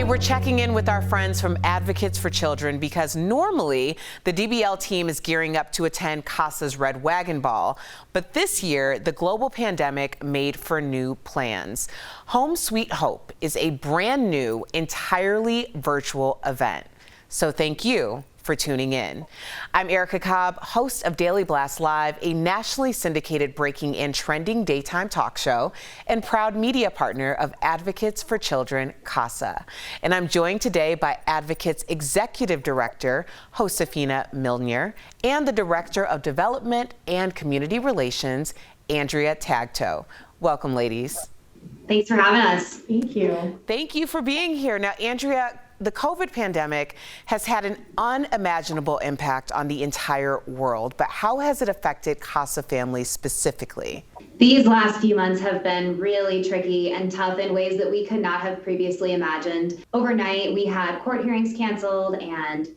we're checking in with our friends from Advocates for Children because normally the DBL team is gearing up to attend CASA's Red Wagon Ball. But this year, the global pandemic made for new plans. Home Sweet Hope is a brand new, entirely virtual event. So thank you for tuning in. I'm Erica Cobb, host of Daily Blast Live, a nationally syndicated breaking and trending daytime talk show and proud media partner of Advocates for Children CASA. And I'm joined today by Advocates Executive Director Josefina Milliner and the Director of Development and Community Relations, Andrea Tagtow. Welcome, ladies. Thanks for having us. Thank you. Thank you for being here. Now, Andrea, the COVID pandemic has had an unimaginable impact on the entire world, but how has it affected CASA families specifically? These last few months have been really tricky and tough in ways that we could not have previously imagined. Overnight, we had court hearings canceled and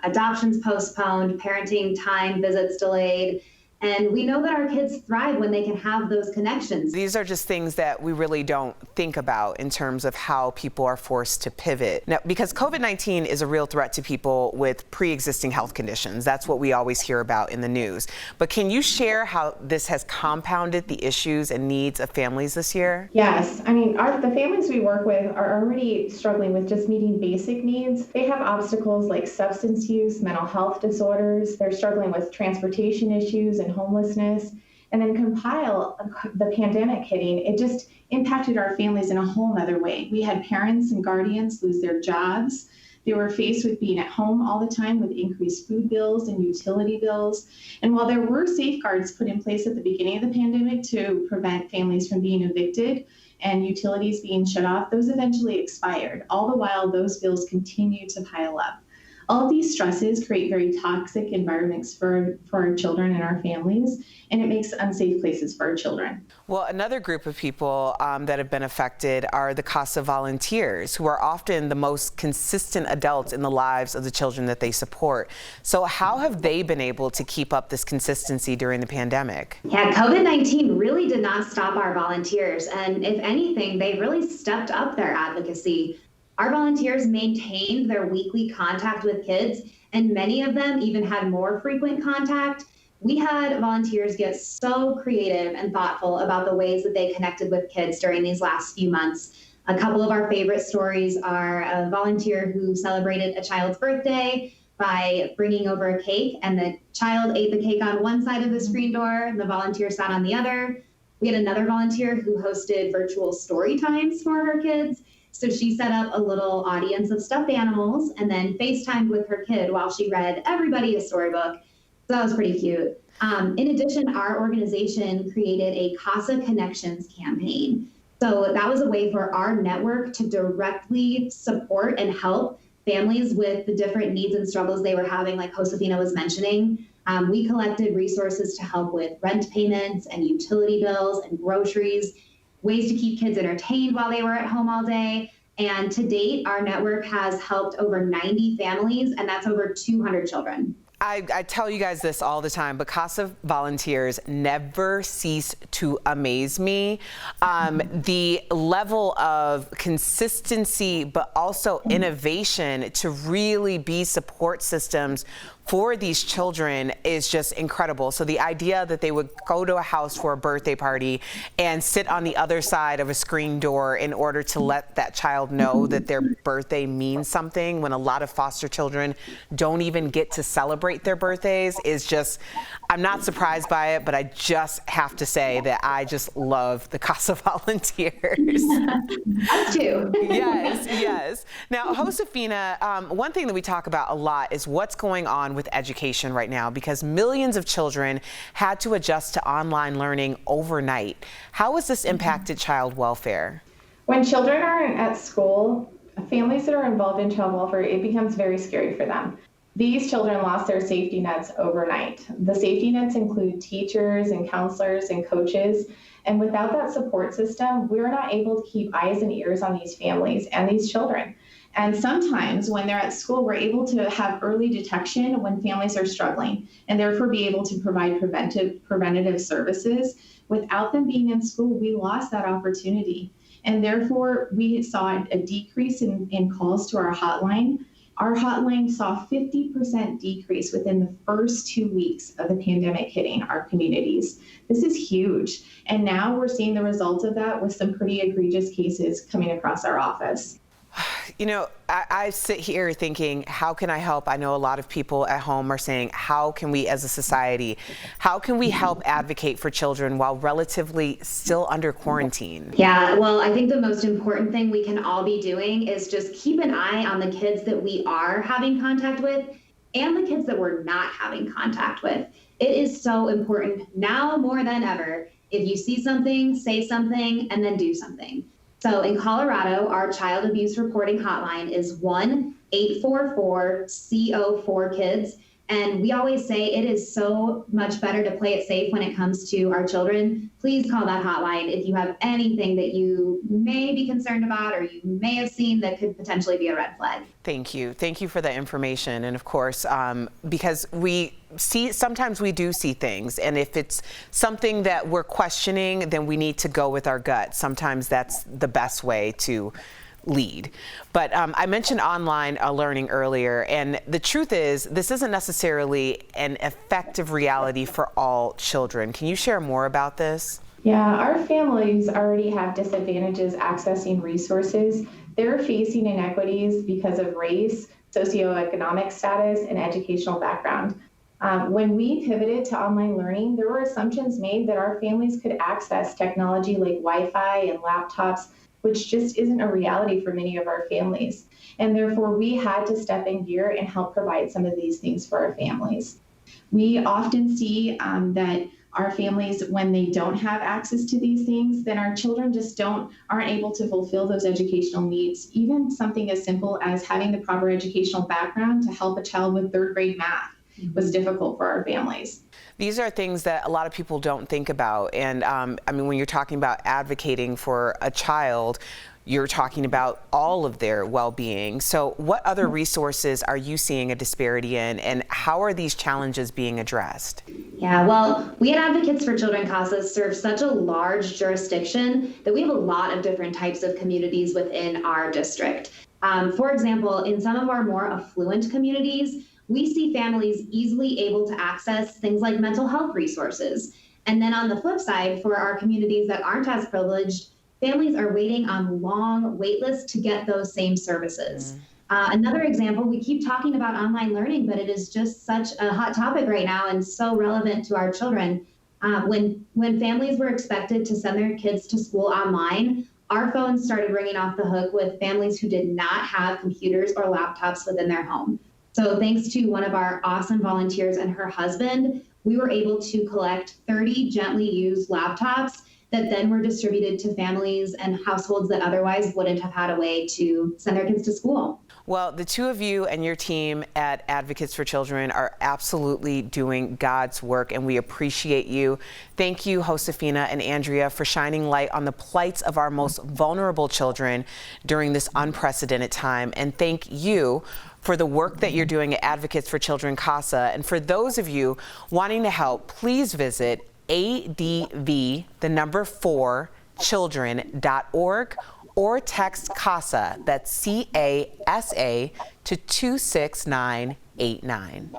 adoptions postponed, parenting time visits delayed. And we know that our kids thrive when they can have those connections. These are just things that we really don't think about in terms of how people are forced to pivot. Now, because COVID-19 is a real threat to people with pre-existing health conditions. That's what we always hear about in the news. But can you share how this has compounded the issues and needs of families this year? Yes. I mean, the families we work with are already struggling with just meeting basic needs. They have obstacles like substance use, mental health disorders. They're struggling with transportation issues and homelessness, and then compile the pandemic hitting, it just impacted our families in a whole other way. We had parents and guardians lose their jobs. They were faced with being at home all the time with increased food bills and utility bills. And while there were safeguards put in place at the beginning of the pandemic to prevent families from being evicted and utilities being shut off, those eventually expired. All the while, those bills continue to pile up. All of these stresses create very toxic environments for our children and our families, and it makes unsafe places for our children. Well, another group of people that have been affected are the CASA volunteers, who are often the most consistent adults in the lives of the children that they support. So how have they been able to keep up this consistency during the pandemic? Yeah, COVID-19 really did not stop our volunteers, and if anything, they really stepped up their advocacy. Our volunteers maintained their weekly contact with kids, and many of them even had more frequent contact. We had volunteers get so creative and thoughtful about the ways that they connected with kids during these last few months. A couple of our favorite stories are a volunteer who celebrated a child's birthday by bringing over a cake, and the child ate the cake on one side of the screen door, and the volunteer sat on the other. We had another volunteer who hosted virtual story times for her kids. So she set up a little audience of stuffed animals and then FaceTimed with her kid while she read everybody a storybook. So that was pretty cute. In addition, our organization created a CASA Connections campaign. So that was a way for our network to directly support and help families with the different needs and struggles they were having, like Josefina was mentioning. We collected resources to help with rent payments and utility bills and groceries, ways to keep kids entertained while they were at home all day. And to date, our network has helped over 90 families, and that's over 200 children. I tell you guys this all the time, but CASA volunteers never cease to amaze me. The level of consistency, but also innovation to really be support systems for these children is just incredible. So the idea that they would go to a house for a birthday party and sit on the other side of a screen door in order to let that child know that their birthday means something, when a lot of foster children don't even get to celebrate their birthdays, is just, I'm not surprised by it, but I just have to say that I just love the CASA volunteers. Us too. Yes, yes. Now, Josefina, one thing that we talk about a lot is what's going on with education right now, because millions of children had to adjust to online learning overnight. How has this impacted child welfare? When children are at school, families that are involved in child welfare, it becomes very scary for them. These children lost their safety nets overnight. The safety nets include teachers and counselors and coaches. And without that support system, we're not able to keep eyes and ears on these families and these children. And sometimes when they're at school, we're able to have early detection when families are struggling, and therefore be able to provide preventative services. Without them being in school, we lost that opportunity. And therefore, we saw a decrease in calls to our hotline. Our hotline saw 50% decrease within the first 2 weeks of the pandemic hitting our communities. This is huge. And now we're seeing the results of that with some pretty egregious cases coming across our office. You know, I sit here thinking, how can I help? I know a lot of people at home are saying, how can we as a society, how can we help advocate for children while relatively still under quarantine? Yeah, well, I think the most important thing we can all be doing is just keep an eye on the kids that we are having contact with and the kids that we're not having contact with. It is so important now more than ever. If you see something, say something, and then do something. So in Colorado, our child abuse reporting hotline is 1-844-CO4-KIDS. And we always say it is so much better to play it safe when it comes to our children. Please call that hotline if you have anything that you may be concerned about or you may have seen that could potentially be a red flag. Thank you. Thank you for the information. And of course, because sometimes we do see things, and if it's something that we're questioning, then we need to go with our gut. Sometimes that's the best way to lead. But I mentioned online learning earlier, and the truth is this isn't necessarily an effective reality for all children. Can you share more about this? Yeah, our families already have disadvantages accessing resources. They're facing inequities because of race, socioeconomic status, and educational background. When we pivoted to online learning, there were assumptions made that our families could access technology like Wi-Fi and laptops, which just isn't a reality for many of our families. And therefore, we had to step in gear and help provide some of these things for our families. We often see that our families, when they don't have access to these things, then our children just aren't able to fulfill those educational needs. Even something as simple as having the proper educational background to help a child with third grade math was difficult for our families. These are things that a lot of people don't think about. And I mean, when you're talking about advocating for a child, you're talking about all of their well-being. So what other resources are you seeing a disparity in, and how are these challenges being addressed? Yeah, well, we at Advocates for Children CASA serve such a large jurisdiction that we have a lot of different types of communities within our district. For example, in some of our more affluent communities, we see families easily able to access things like mental health resources. And then on the flip side, for our communities that aren't as privileged, families are waiting on long wait lists to get those same services. Another example, we keep talking about online learning, but it is just such a hot topic right now and so relevant to our children. When families were expected to send their kids to school online, our phones started ringing off the hook with families who did not have computers or laptops within their home. So thanks to one of our awesome volunteers and her husband, we were able to collect 30 gently used laptops that then were distributed to families and households that otherwise wouldn't have had a way to send their kids to school. Well, the two of you and your team at Advocates for Children are absolutely doing God's work, and we appreciate you. Thank you, Josefina and Andrea, for shining light on the plights of our most vulnerable children during this unprecedented time. And thank you for the work that you're doing at Advocates for Children CASA. And for those of you wanting to help, please visit adv4children.org or text CASA, that's CASA, to 26989.